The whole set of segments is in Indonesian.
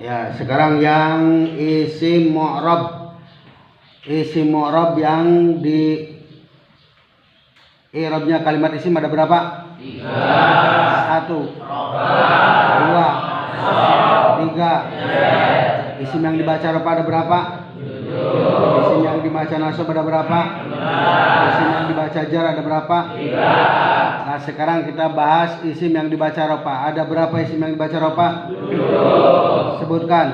Ya, sekarang yang isim mu'rab. Isim mu'rab yang di i'rabnya kalimat isim ada berapa? 3. 1. 2. 3. Isim yang dibaca rafa ada berapa? 7. Isim yang dibaca nasab ada berapa? 5. Isim yang dibaca jar ada berapa? 3. Nah, sekarang kita bahas isim yang dibaca rafa. Ada berapa isim yang dibaca rafa? 7. Sebutkan.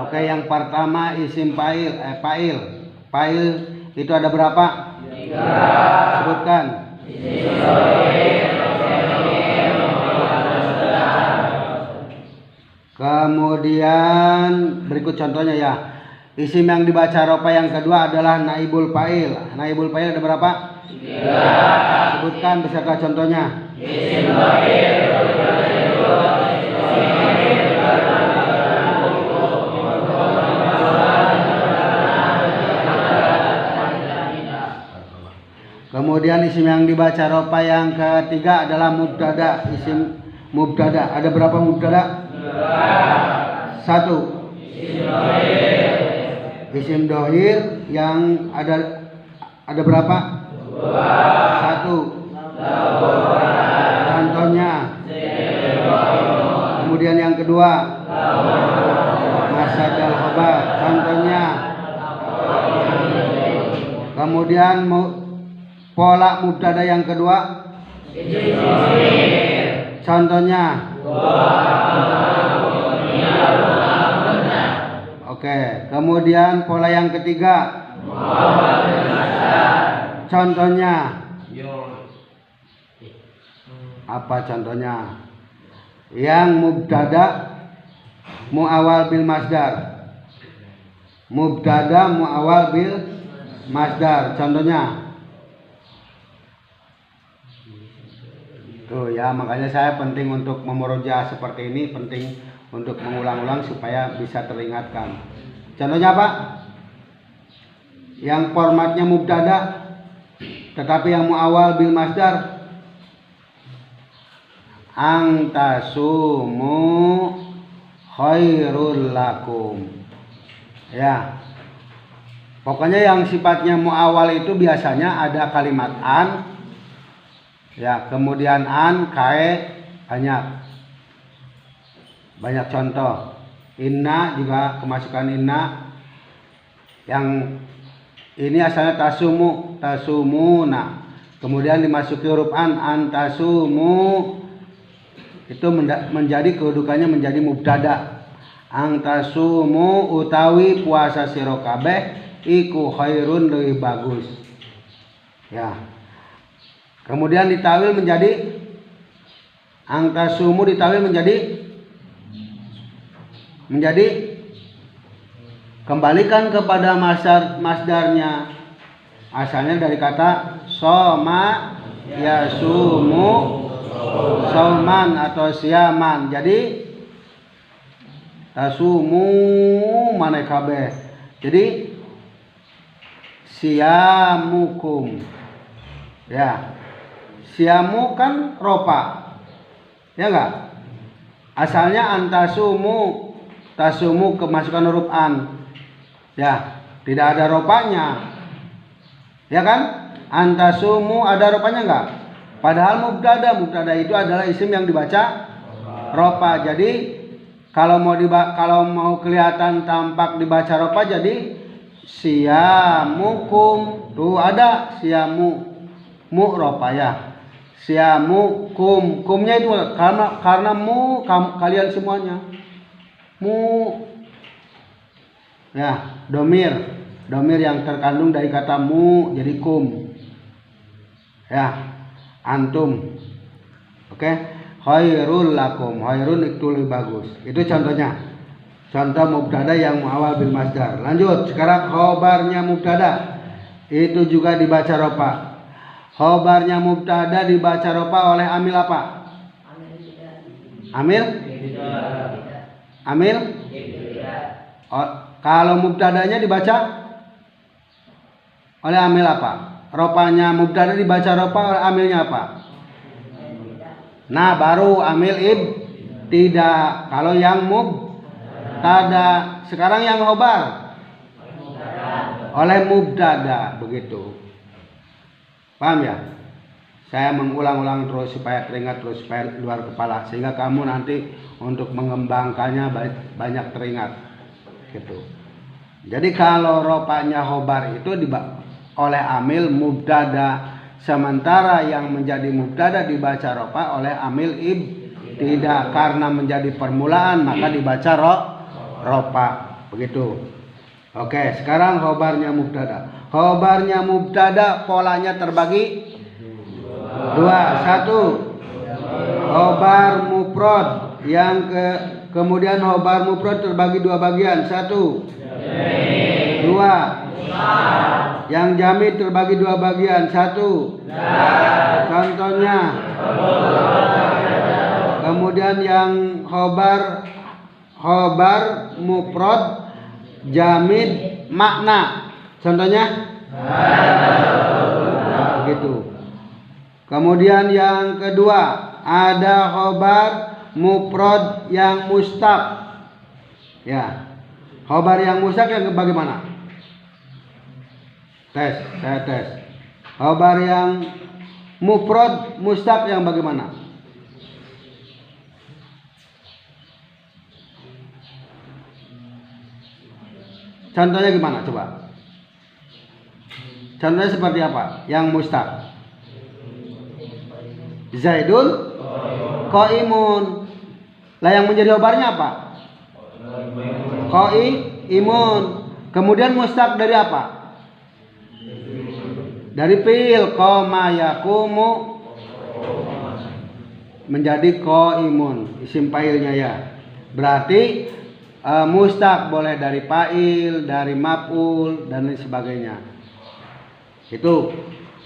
Oke, yang pertama isim fa'il. Fa'il itu ada berapa? 3. Sebutkan. Kemudian berikut contohnya ya. Isim yang dibaca rafa yang kedua adalah naibul fa'il. Naibul fa'il ada berapa? 3. Sebutkan beserta contohnya. Isim fa'il. Kemudian isim yang dibaca rafa yang ketiga adalah mubtada. Isim mubtada. Ada berapa mubtada? 1. Isim dohir yang ada berapa? 1. Contohnya. Kemudian yang kedua. Masadal khobar. Contohnya. Kemudian pola mubtada yang kedua. Contohnya. Oke, kemudian pola yang ketiga. Contohnya. Apa contohnya? Yang mubtada muawwal bil masdar. Mubtada muawwal bil masdar. Contohnya. Tuh ya, makanya saya penting untuk memurojaah seperti ini, penting untuk mengulang-ulang supaya bisa teringatkan. Contohnya apa? Yang formatnya mubtada tetapi yang muawwal bil masdar. Antasumu khairul lakum. Ya. Pokoknya yang sifatnya muawwal itu biasanya ada kalimat an. Ya, kemudian an, kae, banyak contoh. Inna juga kemasukan inna. Yang ini asalnya tasumuna. Kemudian dimasuki huruf an, antasumu. Itu menjadi kedudukannya menjadi mubtada. Antasumu utawi puasa sira kabeh iku khairun lebih bagus. Ya. Kemudian ditawil menjadi angtasumu, ditawil menjadi kembalikan kepada masdarnya. Asalnya dari kata soma yasumu sauman atau siaman. Jadi tasumu maneh kabeh. Jadi siamukum. Ya. Siamu kan ropa, ya enggak? Asalnya antasumu, tasumu kemasukan huruf an, ya tidak ada ropanya, ya kan? Antasumu ada ropanya enggak? Padahal mubtada itu adalah isim yang dibaca ropa. Jadi kalau mau kelihatan tampak dibaca ropa jadi siamukum. Tuh ada siamu mu ropa ya. Siamu kumnya itu karena mu kalian semuanya. Mu ya, domir yang terkandung dari kata mu jadi kum. Ya, antum. Oke. Khairul lakum. Khairun itu lebih bagus. Itu contohnya. Contoh mubtada yang muawwal bil masdar. Lanjut, sekarang khobarnya mubtada. Itu juga dibaca rofa. Khobarnya mubtada dibaca rofa oleh amil apa? Amil? Amil? Oh, kalau mubtadanya dibaca oleh amil apa? Ropanya mubtada dibaca ropa, oleh amilnya apa? Nah, baru amil tidak. Kalau yang mubtada, sekarang yang khobar oleh mubtada, begitu. Paham ya? Saya mengulang-ulang terus supaya teringat, terus supaya luar kepala, sehingga kamu nanti untuk mengembangkannya banyak teringat, gitu. Jadi kalau ropanya khobar itu oleh amil mubtada, sementara yang menjadi mubtada dibaca ropa oleh amil tidak, karena menjadi permulaan maka dibaca ropa, begitu. Oke, sekarang khobarnya mubtada. Khobarnya mubtada polanya terbagi dua. Satu, khobar mufrad, kemudian khobar mufrad terbagi dua bagian. Satu, dua, yang jamid terbagi dua bagian. Satu, contohnya. Kemudian yang khobar mufrad jamid makna, contohnya. Nah, begitu. Kemudian yang kedua, ada khobar mufrad yang mustaq. Ya. Khobar yang mustaq yang bagaimana? Saya tes. Khobar yang mufrad mustaq yang bagaimana? Contohnya gimana coba? Contohnya seperti apa? Yang mustaq. Zaidun qaimun. Lah yang menjadi khobarnya apa? Qaimun. Kemudian mustaq dari apa? Dari fi'il qama yaqumu, menjadi qaimun, isim fa'ilnya ya. Berarti mustaq boleh dari fa'il, dari maf'ul dan lain sebagainya. Itu.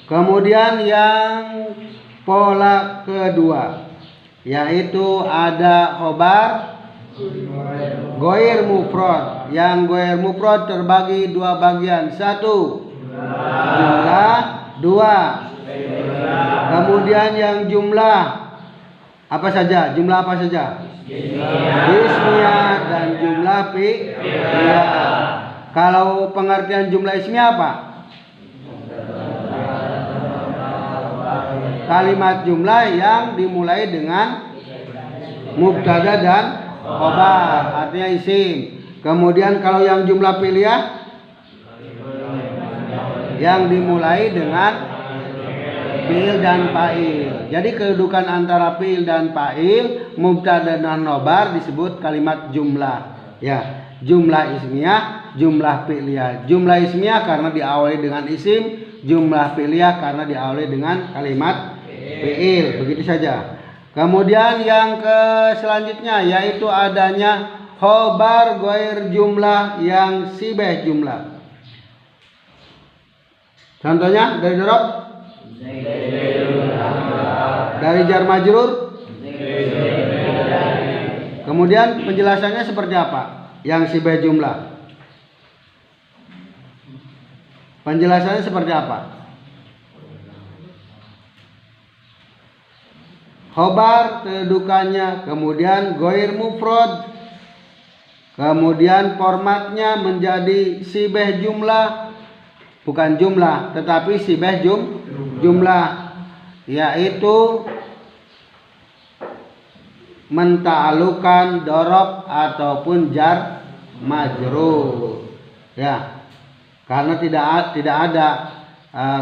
Kemudian yang pola kedua, yaitu ada khobar ghair mufrad. Yang ghair mufrad terbagi dua bagian. Satu, jumlah. Dua, kemudian yang jumlah apa saja? Jumlah apa saja? Ismiyah dan jumlah fi'liyah. Kalau pengertian jumlah ismiyah apa? Kalimat jumlah yang dimulai dengan mubtada dan khobar, artinya isim. Kemudian kalau yang jumlah fi'liyah yang dimulai dengan fi'il dan fa'il. Jadi kedudukan antara fi'il dan fa'il, mubtada dan khobar disebut kalimat jumlah. Ya, jumlah ismiyah, jumlah fi'liyah. Jumlah ismiyah karena diawali dengan isim, jumlah fi'liyah karena diawali dengan kalimat fi'il. Begitu saja. Kemudian yang selanjutnya yaitu adanya khobar ghair jumlah yang sibeh jumlah. Contohnya dari dorob, dari jar majrur. Kemudian penjelasannya seperti apa? Yang sibeh jumlah. Penjelasannya seperti apa? Khobar kedudukannya, kemudian ghair mufrad, kemudian formatnya menjadi sibeh jumlah, bukan jumlah tetapi sibeh jumlah, yaitu menta'alukan dorob ataupun jar majrur. Ya, karena tidak ada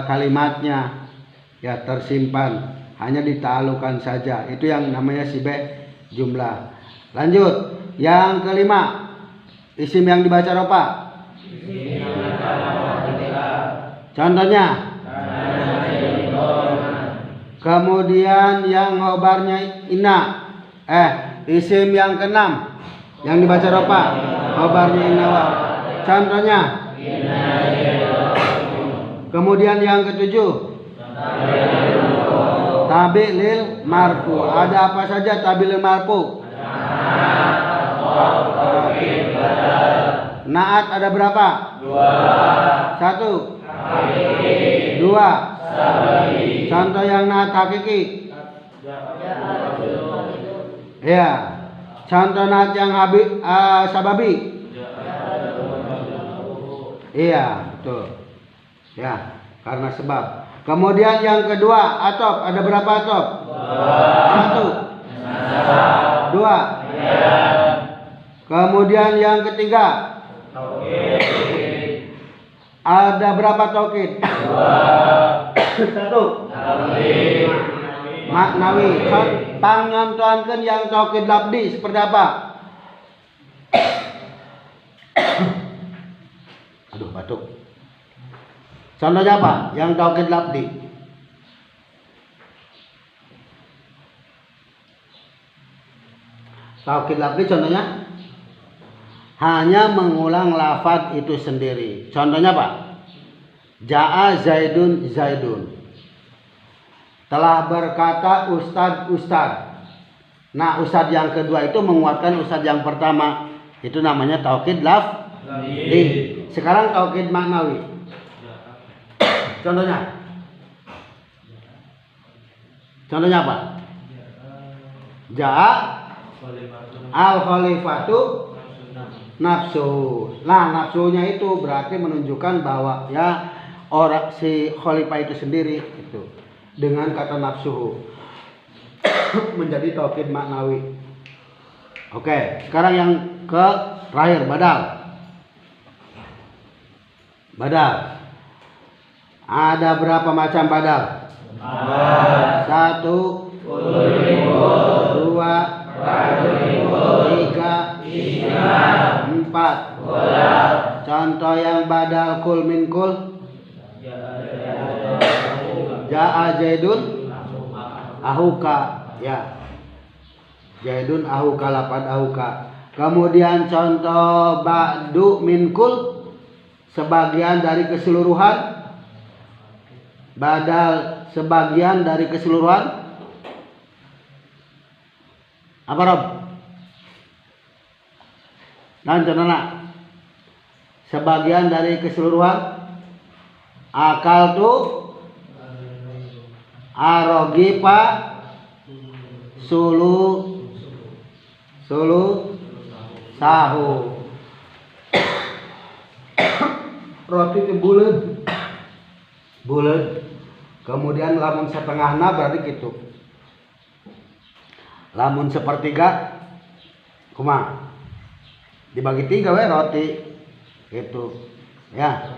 kalimatnya ya tersimpan, hanya dita'alukan saja. Itu yang namanya sibeh jumlah. Lanjut, yang kelima, isim yang dibaca ropa. Contohnya. Kemudian yang khobarnya inna. Isim yang keenam yang dibaca ropa, khobarnya inna wa. Contohnya. Kemudian yang ketujuh, tabi lil marfu. Ada apa saja tabi lil marfu? Naat ada berapa? 2. 1. Satu. Dua. Contoh yang naat hakiki. Ya. Contoh naat yang sababi. Iya, betul. Ya, karena sebab. Kemudian yang kedua, atop. Ada berapa atop? Satu. Dua. Kemudian yang ketiga. Ada berapa taukid? Satu. Maknawi. Pangontonkeun yang taukid labdi seperti apa? Aduh, batuk. Contohnya apa? Yang taukid labdi. Taukid labdi contohnya hanya mengulang lafaz itu sendiri. Contohnya apa? Ja'a Zaidun Zaidun. Telah berkata Ustad. Nah, Ustad yang kedua itu menguatkan Ustad yang pertama. Itu namanya taukid lafzi. Sekarang taukid maknawi. Contohnya apa? Ja'a al-khalifatu nafsu. Nah, nafsunya itu berarti menunjukkan bahwa ya orang si khalifah itu sendiri itu dengan kata nafsu menjadi taukid maknawi. Oke, sekarang yang ke terakhir badal. Ada berapa macam badal? Satu, dua, tiga, empat. Contoh yang badal kul min kul. Ja'a Zaidun ahuka. Ya, Zaidun ahuka, lapad ahuka. Kemudian contoh ba'du min kul, sebagian dari keseluruhan. Badal sebagian dari keseluruhan. Apa Rob? Dan contohnya sebagian dari keseluruhan. Akal tu arogipa sulu sahu. Roti itu bulat. Kemudian lamun setengahna berarti gitu. Lamun sepertiga kumaha? Dibagi 3 we roti. Gitu. Ya.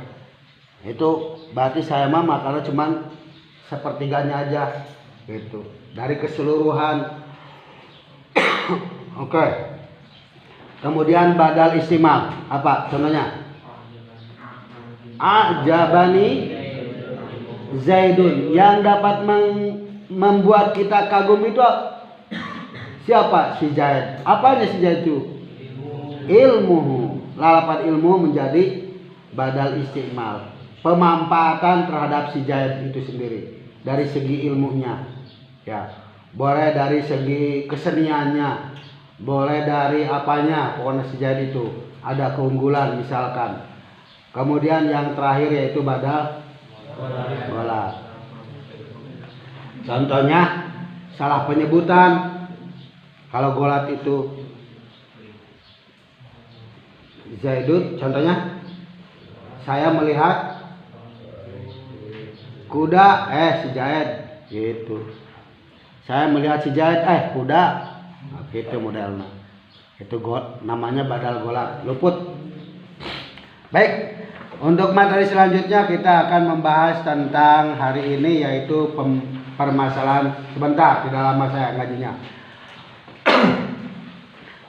Itu berarti saya mah makannya cuman sepertiganya aja. Gitu. Dari keseluruhan. Oke. Kemudian badal istimal. Apa contohnya? Ajabani Zaidun. Yang dapat membuat kita kagum itu siapa? Si Zaid. Apanya si Zaid itu? Ilmuhu. Lalapan ilmu menjadi badal istimal. Pemanfaatan terhadap si Zaid itu sendiri. Dari segi ilmunya. Ya. Boleh dari segi keseniannya. Boleh dari apanya. Pokoknya si Zaid itu ada keunggulan misalkan. Kemudian yang terakhir yaitu badal golat. Contohnya salah penyebutan. Kalau golat itu Zaidun, contohnya saya melihat kuda si Zaid gitu. Saya melihat si Zaid kuda. Nah, gitu modelnya. Itu namanya badal golat. Luput. Baik. Untuk materi selanjutnya kita akan membahas tentang hari ini yaitu permasalahan sebentar, tidak lama saya ngajinya.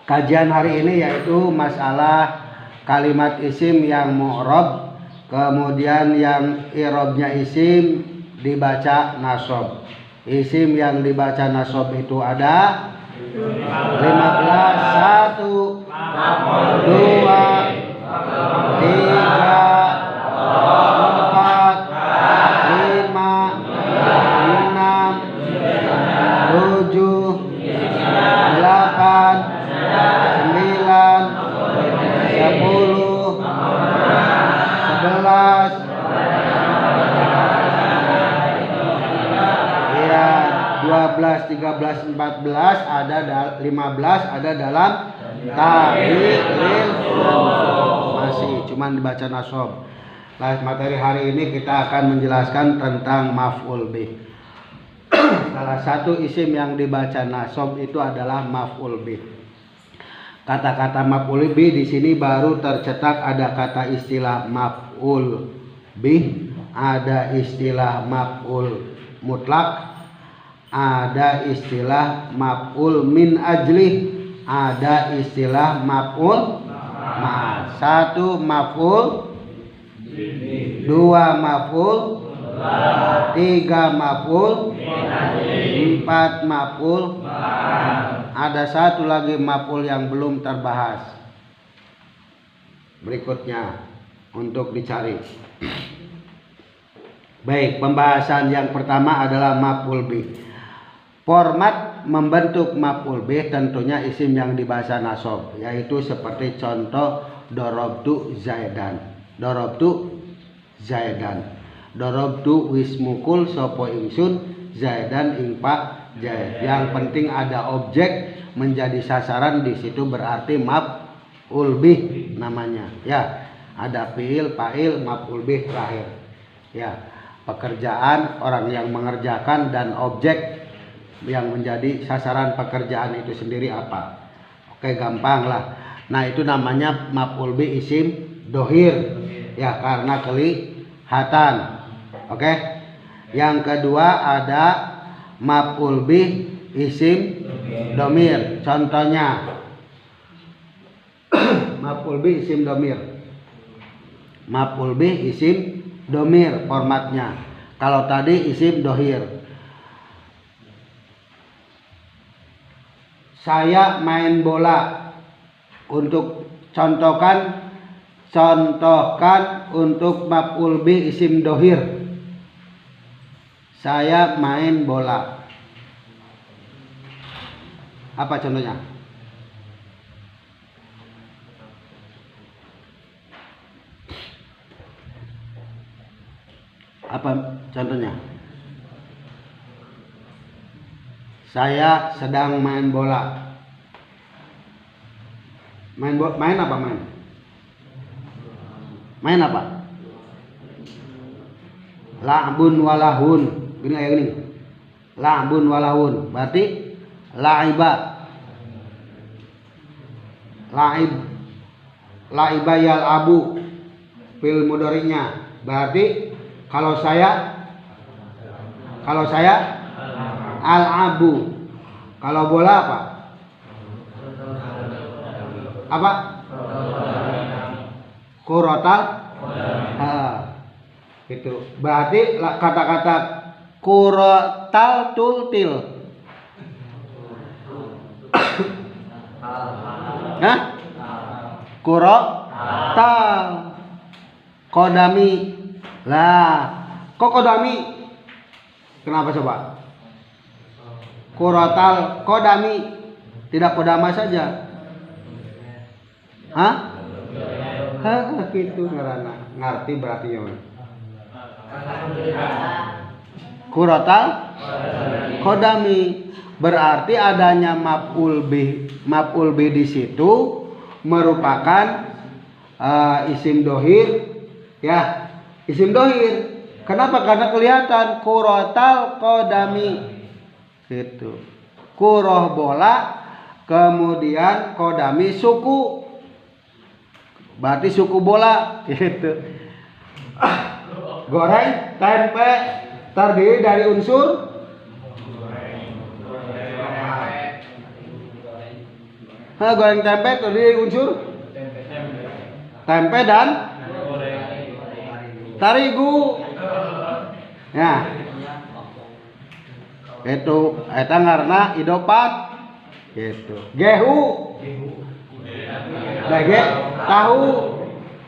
Kajian hari ini yaitu masalah kalimat isim yang mu'rab, kemudian yang i'rabnya isim dibaca nasab. Isim yang dibaca nasab itu ada 15, 1, 2, 3, 4, 5, 6, 7, 8, 9, 10, 11, Iya, 12, 13, 14 ada 15 ada dalam ta'lil mansub. Masih cuman dibaca nasab. Nah, materi hari ini kita akan menjelaskan tentang maf'ul bih. Salah satu isim yang dibaca nasab itu adalah maf'ul bih. Kata-kata maf'ul bih di sini baru tercetak ada kata istilah maf'ul bih, ada istilah maf'ul mutlak, ada istilah maf'ul min ajlih, ada istilah maf'ul ma'. 1 maf'ul, 2 maf'ul, 3 maf'ul, 4 maf'ul, ada 1 lagi maf'ul yang belum terbahas. Berikutnya untuk dicari. Baik, pembahasan yang pertama adalah maf'ul bih. Format membentuk maf'ul bih tentunya isim yang dibaca nasab, yaitu seperti contoh dorobtu zaidan. Dorobtu zaidan. Dorobtu wismukul sopo ingsun zaidan ing pak zaid. Yang penting ada objek menjadi sasaran, di situ berarti maf'ul bih namanya. Ya, ada fiil, fa'il, maf'ul bih terakhir. Ya, pekerjaan orang yang mengerjakan dan objek yang menjadi sasaran pekerjaan itu sendiri apa. Oke, gampang lah. Nah, itu namanya maf'ul bih isim dohir. Ya, karena kelihatan. Oke. Yang kedua ada maf'ul bih isim domir. Contohnya maf'ul bih isim domir. Maf'ul bih isim domir formatnya. Kalau tadi isim dohir. Saya main bola. Untuk contohkan untuk maf'ul bih isim dohir. Saya main bola. Apa contohnya? Apa contohnya? Saya sedang main bola. Main apa main? Main apa? La'bun walahun. Gini kayak gini. La'bun walahun. Berarti la'iba. La'iba yal'abu. Fil mudhari'nya. Berarti kalau saya al-abu. Kalau bola apa? Apa? Kurotal. Itu berarti kata-kata kurotal tultil. Hah? Kurotal kodami. Lah, kok kodami? Kenapa coba? Kurotal kodami, tidak kodama saja. Hah? Hah, gitu ngarana. Ngerti berarti ya. Kurotal kodami berarti adanya maf'ul bih di situ merupakan isim dohir. Ya, isim dohir. Kenapa? Karena kelihatan kurotal kodami. Gitu. Kuroh bola, kemudian kodami suku. Berarti suku bola. Gitu. Goreng tempe terdiri dari unsur goreng tempe terdiri dari unsur tempe dan tarigu. Ya. Itu eta ngaranna idopat. Gitu. Gehu. Dage tahu.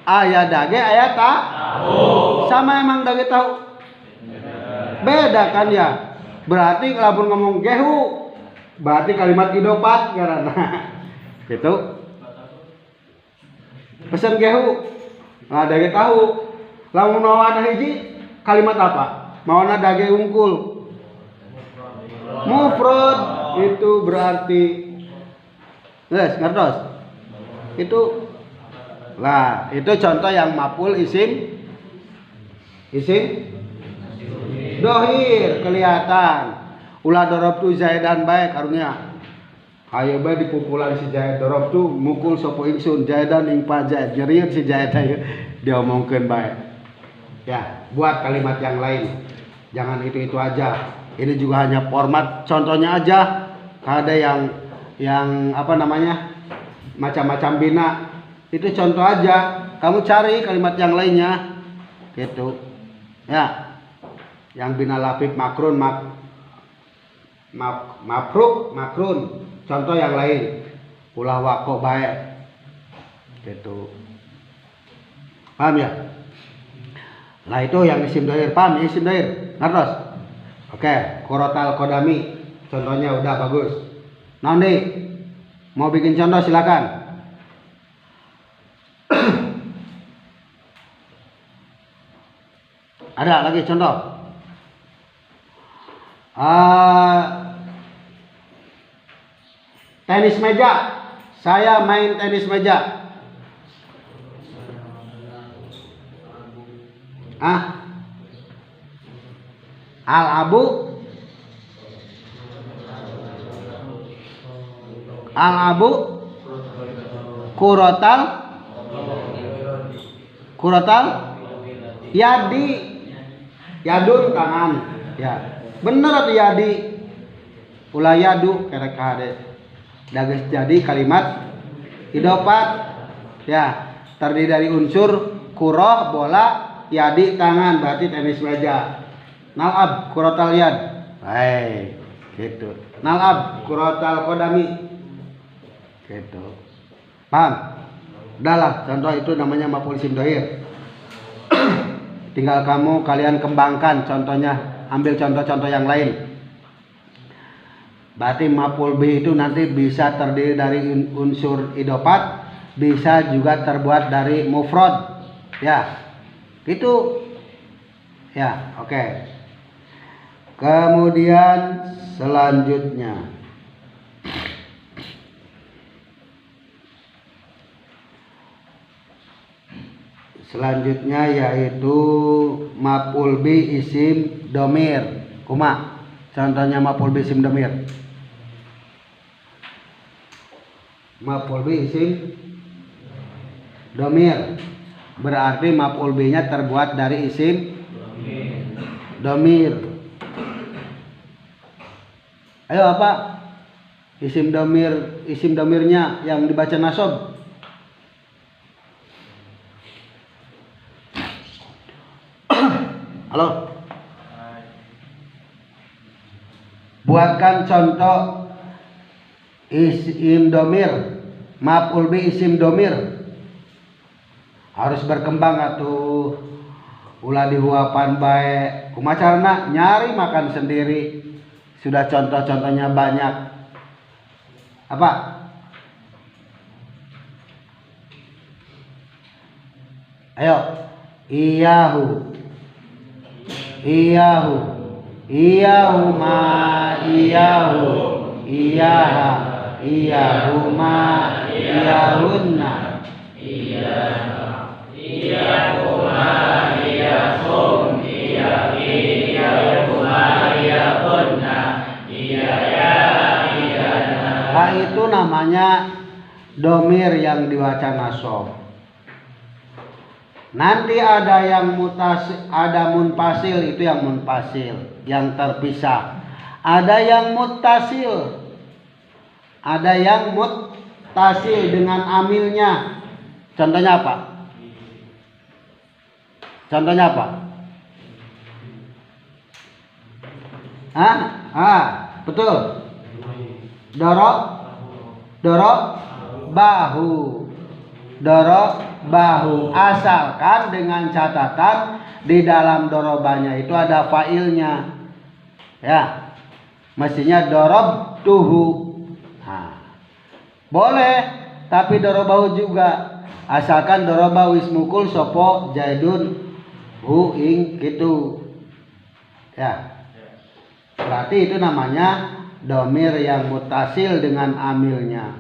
Aya dage aya tahu. Sama emang dage tahu. Beda kan ya. Berarti kalau ngomong gehu berarti kalimat idopat ngaranna. Gitu. Pesen gehu. Nah, dage tahu. Lamun mawana hiji kalimat apa? Mawana dage unggul. Mufrad itu berarti ngertos? Itu lah, itu contoh yang maf'ul isim dohir kelihatan. Ulah darabtu Zaidan bae karunya. Ayo bae dipukulan si Zaid darabtu mukul sapa ingsun Zaidan ing Pak Zaid. Nyeriut si Zaid ayo diomongkeun bae. Ya, buat kalimat yang lain. Jangan itu aja. Ini juga hanya format contohnya aja. Ada yang apa namanya? Macam-macam bina. Itu contoh aja. Kamu cari kalimat yang lainnya. Gitu. Ya. Yang bina lafif makrun mafruk makrun. Contoh yang lain. Ulah waqo bae. Gitu. Paham ya? Nah itu yang isim dhair. Paham isim dhair? Ngertos? Oke, qorotal kodami. Contohnya udah bagus. Nanti mau bikin contoh silakan. Ada lagi contoh. Tenis meja. Saya main tenis meja. Al-abu kurotal yadun tangan ya bener atau yadi ulah yadu kerek kade dages jadi kalimat idofat ya terdiri dari unsur kuroh bola yadi tangan berarti tenis meja. Nalab kurotal yad gitu. Nalab kurotal kodami gitu. Paham? Udahlah, contoh itu namanya maf'ul isim dhair. Tinggal kalian kembangkan contohnya, ambil contoh-contoh yang lain. Berarti maf'ul bih itu nanti bisa terdiri dari unsur idofat, bisa juga terbuat dari mufrad. Ya. Gitu. Ya, oke. Kemudian selanjutnya yaitu maf'ul bi isim domir. Kuma contohnya maf'ul bi isim domir. Maf'ul bi isim domir berarti maf'ul bi nya terbuat dari isim domir. Ayo apa? Isim domirnya yang dibaca nasab. Halo. Buatkan contoh isim domir, maf'ul bi isim domir. Harus berkembang atuh. Ulah dihuapan bae. Kumacarna nyari makan sendiri. Sudah contoh-contohnya banyak. Apa? Ayo. Iyahu ma iyahu iyaha iyahuma iyahunna iyahuma iyahum iyahuma iyahunna nah itu namanya domir yang dibaca nasab. Nanti ada yang ada munfasil, itu yang munfasil, yang terpisah. Ada yang muttasil. Ada yang muttasil dengan amilnya. Contohnya apa? Betul. Bahu asalkan dengan catatan di dalam dorobanya itu ada failnya ya mestinya dorob tuhu boleh tapi dorobahu juga asalkan dorobahu ismukul sopo jaidun hu ing kitu. Ya. Berarti itu namanya domir yang mutasil dengan amilnya.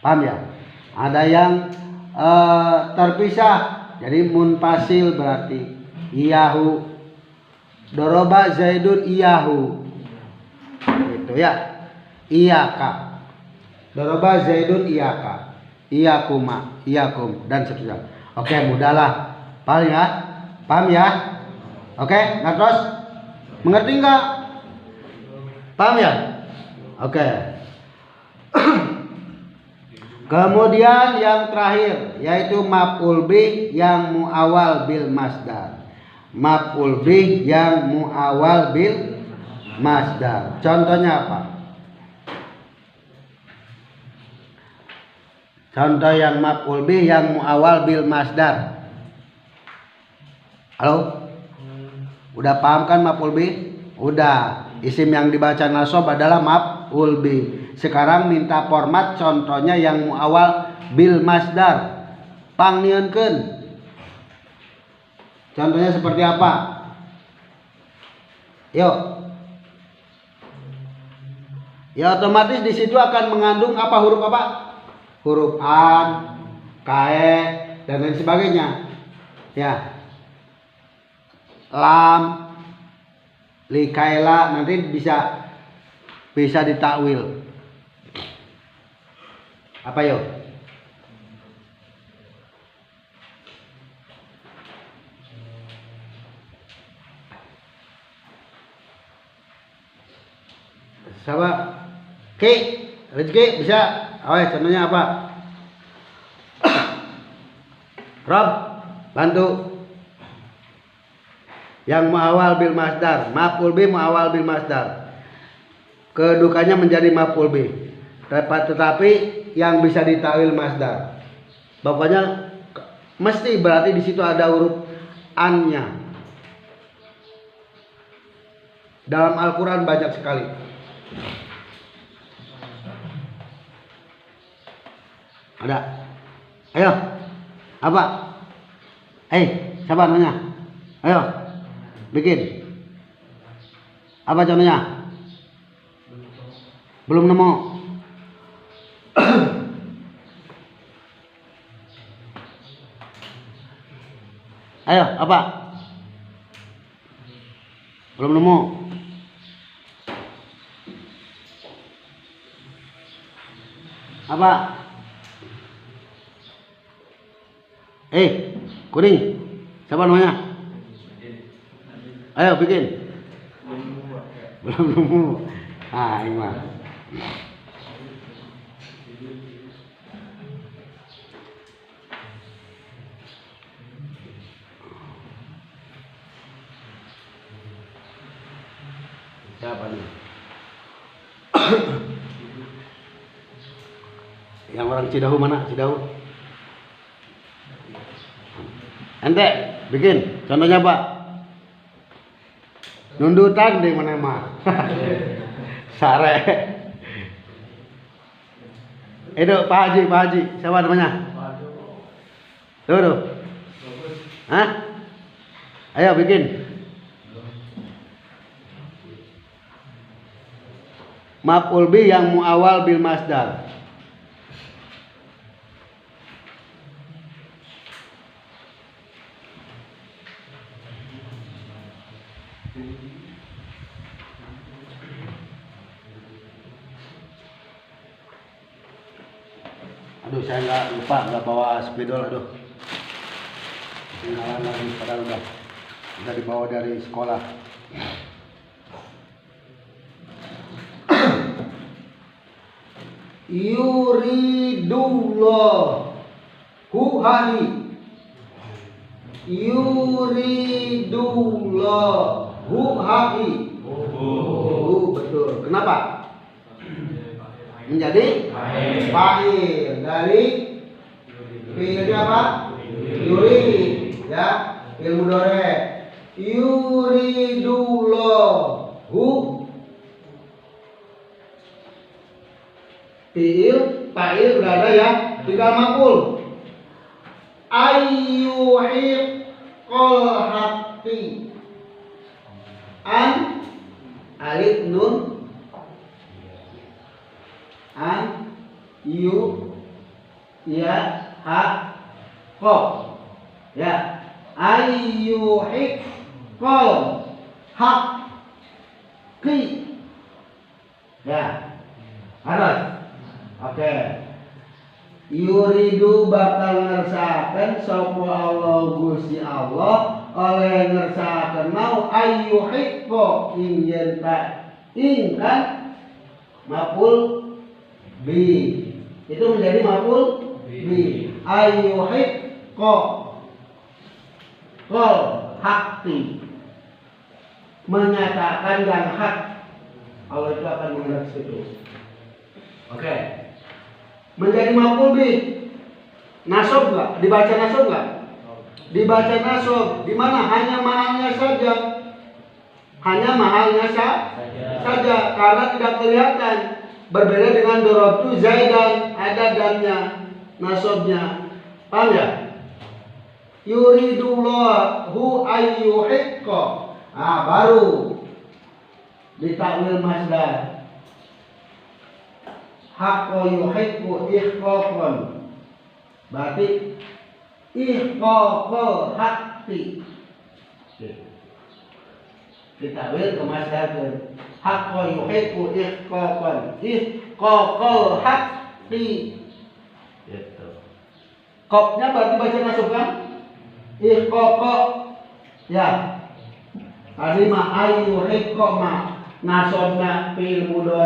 Paham ya? Ada yang terpisah, jadi munfasil berarti iyahu. Doroba Zaidun iyahu. Gitu ya. Iyaka. Doroba Zaidun iyaka. Iyakuma, iyakum dan seterusnya. Oke, mudahlah. Paham ya? Paham ya? Oke, ngertos? Mengerti enggak? Paham ya? Oke. Kemudian yang terakhir yaitu maf'ul bih yang muawwal bil masdar. Maf'ul bih yang muawwal bil masdar. Contohnya apa? Contoh yang maf'ul bih yang muawwal bil masdar. Halo? Udah paham kan maf'ul bih? Udah. Isim yang dibaca nasab adalah maf'ul bih. Sekarang minta format contohnya yang muawwal bil masdar. Pangnieunkeun. Contohnya seperti apa? Yuk. Ya otomatis di situ akan mengandung apa, huruf apa? Huruf an, kae dan lain sebagainya. Ya. Lam, likaila nanti bisa ditakwil. Apa yuk? Siapa? Rezeki bisa. Ayo contohnya apa? Rob, bantu. Yang muawwal bil masdar, maf'ul bih muawwal bil masdar. Kedudukannya menjadi maf'ul bih. Tetapi yang bisa ditakwil masdar. Pokoknya mesti berarti di situ ada huruf an-nya. Dalam Al-Qur'an banyak sekali. Ada. Ayo. Apa? Siapa namanya? Ayo. Bikin. Apa contohnya? Belum nemu. Ayo, apa? Belum nemu. Apa? Kuning. Siapa namanya? Ayo bikin. Belum nemu. Ah, ini mah. Siapa nih? Yang orang Cidahu mana? Cidahu. Ente bikin. Contohnya apa? Nundutan di mana mah? Sare. Pak Haji. Siapa namanya? Tuh. Hah? Ayo bikin. Maf'ul bih yang muawwal bil masdar. Aduh, saya nggak bawa spidol, aduh. Ketinggalan lagi, padahal udah dibawa dari sekolah. Yuridullahu hani. Yuridullahu hani. Betul. Kenapa? Menjadi fa'il dari fi'ilnya apa? Yurid, ya, fi'il mudhari'. Yuridullahu fi'il, fa'il berada ya, tinggal maf'ul. Ayyuhib nun an yu ya ha ko ya ayyuhik kol hak ki ya harus oke. Yuridu bakal ngersakeun sapa Allah Gusti Allah oleh ngersakeun nau ayyuhikko ing yen ta ing kan maf'ul bi itu menjadi maf'ul bi ayyuhikko kol hakti menyatakan yang hak Allah itu akan menghendaki itu. Oke. Menjadi maf'ul bi nasab enggak? Dibaca nasab enggak? Dibaca nasab. Di mana hanya mahalnya saja. Hanya mahalnya saja karena tidak kelihatan. Berbeda dengan dorobtu zaidan ada dannya nasabnya. Paham ya? Yuridullahu ayyuhikka. Baru ditakwil masdar. Hakko yuhibbu ihqaqan berarti ihqaqal hakti kita wil ke masdar hakko yuhibbu ihqaqan ihqaqal hakti gitu. Kopnya berarti baca nasab kan ihqaqa ya tadi ma ayyuhibqa ma nasabna fil mudhari